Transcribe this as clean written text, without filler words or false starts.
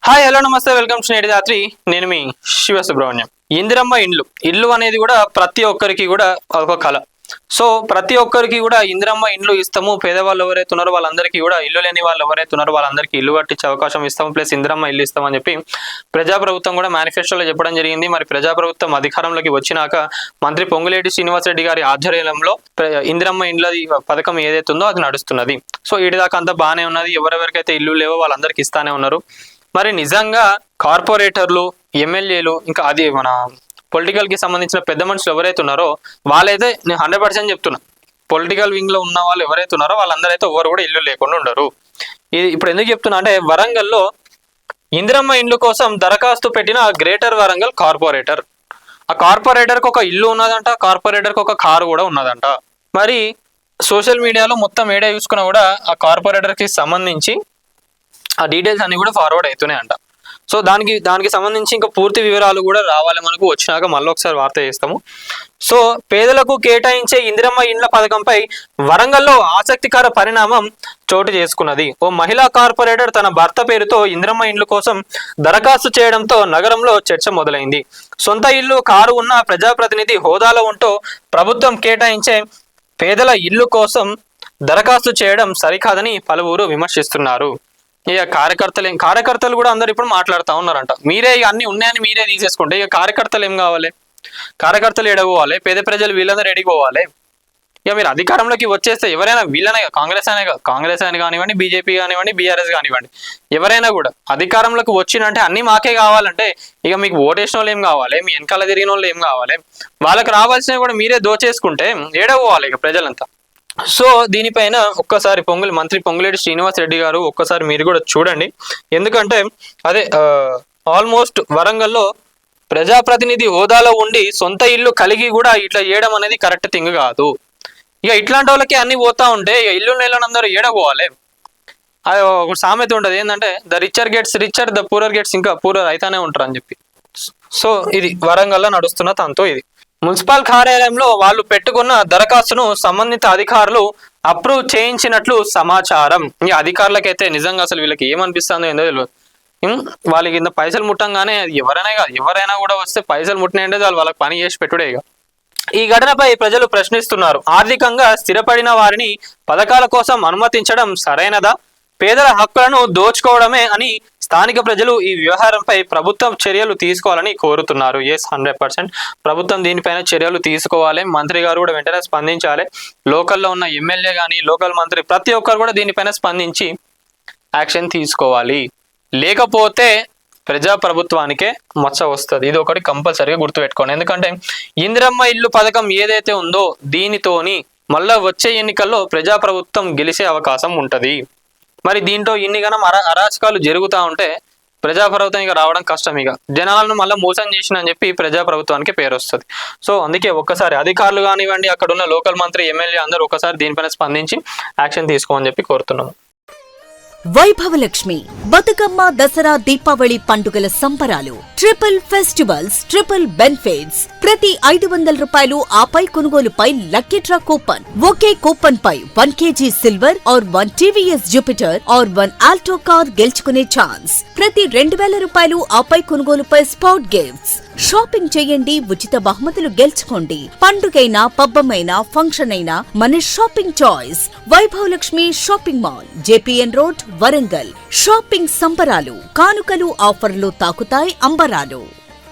Hi hello నమస్తే welcome to నేటి రాత్రి. నేను మీ శివ సుబ్రహ్మణ్యం. ఇందిరమ్మ ఇల్లు అనేది కూడా ప్రతి ఒక్కరికి కూడా ఒక కళ. సో ప్రతి ఒక్కరికి కూడా ఇందిరమ్మ ఇండ్లు ఇస్తాము, పేదవాళ్ళు ఎవరైతే ఉన్నారో వాళ్ళందరికీ కూడా, ఇల్లు లేని వాళ్ళు ఎవరైతే ఉన్నారో వాళ్ళందరికీ ఇల్లు కట్టించే అవకాశం ఇస్తాము, ప్లస్ ఇందిరమ్మ ఇల్లు ఇస్తామని చెప్పి ప్రజాప్రభుత్వం కూడా మేనిఫెస్టోలో చెప్పడం జరిగింది. మరి ప్రజాప్రభుత్వం అధికారంలోకి వచ్చినాక మంత్రి పొంగులేటి శ్రీనివాసరెడ్డి గారి ఆధ్వర్యంలో ఇందిరమ్మ ఇండ్ల పథకం ఏదైతే ఉందో అది నడుస్తున్నది. సో వీటిదాకా అంతా బాగానే ఉన్నది. ఎవరెవరికైతే ఇల్లు లేవో వాళ్ళందరికీ ఇస్తానే ఉన్నారు. మరి నిజంగా కార్పొరేటర్లు, ఎమ్మెల్యేలు, ఇంకా అది మన పొలిటికల్ కి సంబంధించిన పెద్ద మనుషులు ఎవరైతే ఉన్నారో వాళ్ళైతే నేను 100% చెప్తున్నా, పొలిటికల్ వింగ్ లో ఉన్న వాళ్ళు ఎవరైతే ఉన్నారో వాళ్ళందరైతే ఎవరు కూడా ఇల్లు లేకుండా ఉండరు. ఇది ఇప్పుడు ఎందుకు చెప్తున్నా అంటే, వరంగల్లో ఇందిరమ్మ ఇండ్లు కోసం దరఖాస్తు పెట్టిన గ్రేటర్ వరంగల్ కార్పొరేటర్, ఆ కార్పొరేటర్కి ఒక ఇల్లు ఉన్నదంట, కార్పొరేటర్కి ఒక కారు కూడా ఉన్నదంట. మరి సోషల్ మీడియాలో మొత్తం ఏడా చూసుకున్నా కూడా ఆ కార్పొరేటర్కి సంబంధించి ఆ డీటెయిల్స్ అన్ని కూడా ఫార్వర్డ్ అవుతున్నాయి అంట. సో దానికి సంబంధించి ఇంకా పూర్తి వివరాలు కూడా రావాలి మనకు, వచ్చినాక మళ్ళీ ఒకసారి వార్త చేస్తాము. సో పేదలకు కేటాయించే ఇందిరమ్మ ఇండ్ల పథకంపై వరంగల్లో ఆసక్తికర పరిణామం చోటు చేసుకున్నది. ఓ మహిళా కార్పొరేటర్ తన భర్త పేరుతో ఇందిరమ్మ ఇండ్ల కోసం దరఖాస్తు చేయడంతో నగరంలో చర్చ మొదలైంది. సొంత ఇల్లు, కారు ఉన్న ప్రజాప్రతినిధి హోదాలో ఉంటూ ప్రభుత్వం కేటాయించే పేదల ఇల్లు కోసం దరఖాస్తు చేయడం సరికాదని పలువురు విమర్శిస్తున్నారు. ఇక కార్యకర్తలు కూడా అందరు ఇప్పుడు మాట్లాడుతూ ఉన్నారంట. మీరే ఇక అన్ని ఉన్నాయని మీరే తీసేసుకుంటే ఇక కార్యకర్తలు ఏం కావాలి? కార్యకర్తలు ఎడపోవాలి, పేద ప్రజలు వీళ్ళందరూ ఎడిపోవాలి. ఇక మీరు అధికారంలోకి వచ్చేస్తే ఎవరైనా వీళ్ళనే, కాంగ్రెస్ అయినా కానివ్వండి, బీజేపీ కానివ్వండి, బీఆర్ఎస్ కానివ్వండి, ఎవరైనా కూడా అధికారంలోకి వచ్చినంటే అన్ని మాకే కావాలంటే ఇక మీకు ఓటేసిన వాళ్ళు ఏం కావాలి, మీ వెనకాల తిరిగిన వాళ్ళు ఏం కావాలి? వాళ్ళకి రావాల్సినవి కూడా మీరే దోచేసుకుంటే ఏడపోవాలి ఇక ప్రజలంతా. సో దీనిపైన ఒక్కసారి మంత్రి పొంగులేటి శ్రీనివాసరెడ్డి గారు ఒక్కసారి మీరు కూడా చూడండి. ఎందుకంటే అదే ఆల్మోస్ట్ వరంగల్లో ప్రజాప్రతినిధి హోదాలో ఉండి సొంత ఇల్లు కలిగి కూడా ఇట్లా చేయడం అనేది కరెక్ట్ థింగ్ కాదు. ఇక ఇట్లాంటి వాళ్ళకి అన్ని పోతా ఉంటే ఇక ఇల్లు నెలలందరూ ఏడపోవాలి. అది ఒక సామెత ఉంటుంది ఏంటంటే, the richer gets richer, the poorer gets ఇంకా పూరర్ అయితేనే ఉంటారు అని చెప్పి. సో ఇది వరంగల్లో నడుస్తున్న తంతో. ఇది మున్సిపల్ కార్యాలయంలో వాళ్ళు పెట్టుకున్న దరఖాస్తును సంబంధిత అధికారులు అప్రూవ్ చేయించినట్లు సమాచారం. ఈ అధికారులకైతే నిజంగా అసలు వీళ్ళకి ఏమనిపిస్తుందో ఏందో తెలియదు. వాళ్ళకి ఇంత పైసలు ముట్టంగానే ఎవరైనా కూడా వస్తే పైసలు ముట్టినంటే వాళ్ళకి పని చేసి పెట్టుడే. ఈ ఘటనపై ప్రజలు ప్రశ్నిస్తున్నారు. ఆర్థికంగా స్థిరపడిన వారిని పథకాల కోసం అనుమతించడం సరైనదా? పేదల హక్కులను దోచుకోవడమే అని స్థానిక ప్రజలు ఈ వ్యవహారంపై ప్రభుత్వం చర్యలు తీసుకోవాలని కోరుతున్నారు. 100% ప్రభుత్వం దీనిపైన చర్యలు తీసుకోవాలి. మంత్రి గారు కూడా వెంటనే స్పందించాలి. లోకల్లో ఉన్న ఎమ్మెల్యే కానీ, లోకల్ మంత్రి ప్రతి ఒక్కరు కూడా దీనిపైన స్పందించి యాక్షన్ తీసుకోవాలి. లేకపోతే ప్రజాప్రభుత్వానికే మచ్చ వస్తుంది. ఇది ఒకటి కంపల్సరీగా గుర్తుపెట్టుకోండి. ఎందుకంటే ఇందిరమ్మ ఇల్లు పథకం ఏదైతే ఉందో దీనితోని మళ్ళా వచ్చే ఎన్నికల్లో ప్రజాప్రభుత్వం గెలిచే అవకాశం ఉంటుంది. మరి దీంట్లో ఇన్నిగానం అరాచకాలు జరుగుతూ ఉంటే ప్రజాప్రభుత్వం ఇక రావడం కష్టం. ఇక జనాలను మళ్ళీ మోసం చేసిన అని చెప్పి ప్రజాప్రభుత్వానికి పేరు వస్తుంది. సో అందుకే ఒక్కసారి అధికారులు కానివ్వండి, అక్కడ ఉన్న లోకల్ మంత్రి, ఎమ్మెల్యే అందరూ ఒకసారి దీనిపైన స్పందించి యాక్షన్ తీసుకోమని చెప్పి కోరుతున్నాము. వైభవలక్ష్మి బతుకమ్మ, దసరా, దీపావళి పండుగల సంబరాలు, ట్రిపుల్ ఫెస్టివల్స్, ట్రిపుల్ బెనిఫిట్స్. ప్రతి 500 రూపాయలు ఆపై కొనుగోలుపై లక్కీ డ్రా కూపన్. ఒకే కూపన్ పై 1 kg silver or 1 TVS Jupiter or 1 Alto car గెలుచుకునే ఛాన్స్. ప్రతి 2000 రూపాయలు ఆపై కొనుగోలుపై స్పాట్ గిఫ్ట్స్. షాపింగ్ చేయండి, ఉచిత బహుమతులు గెలుచుకోండి. పండుగైనా, పబ్బమైనా, ఫంక్షన్ అయినా మన shopping choice Vaibhav Lakshmi shopping mall, JPN road, Warangal. Shopping సంబరాలు, కానుకలు, ఆఫర్లు తాకుతాయి అంబరాలు.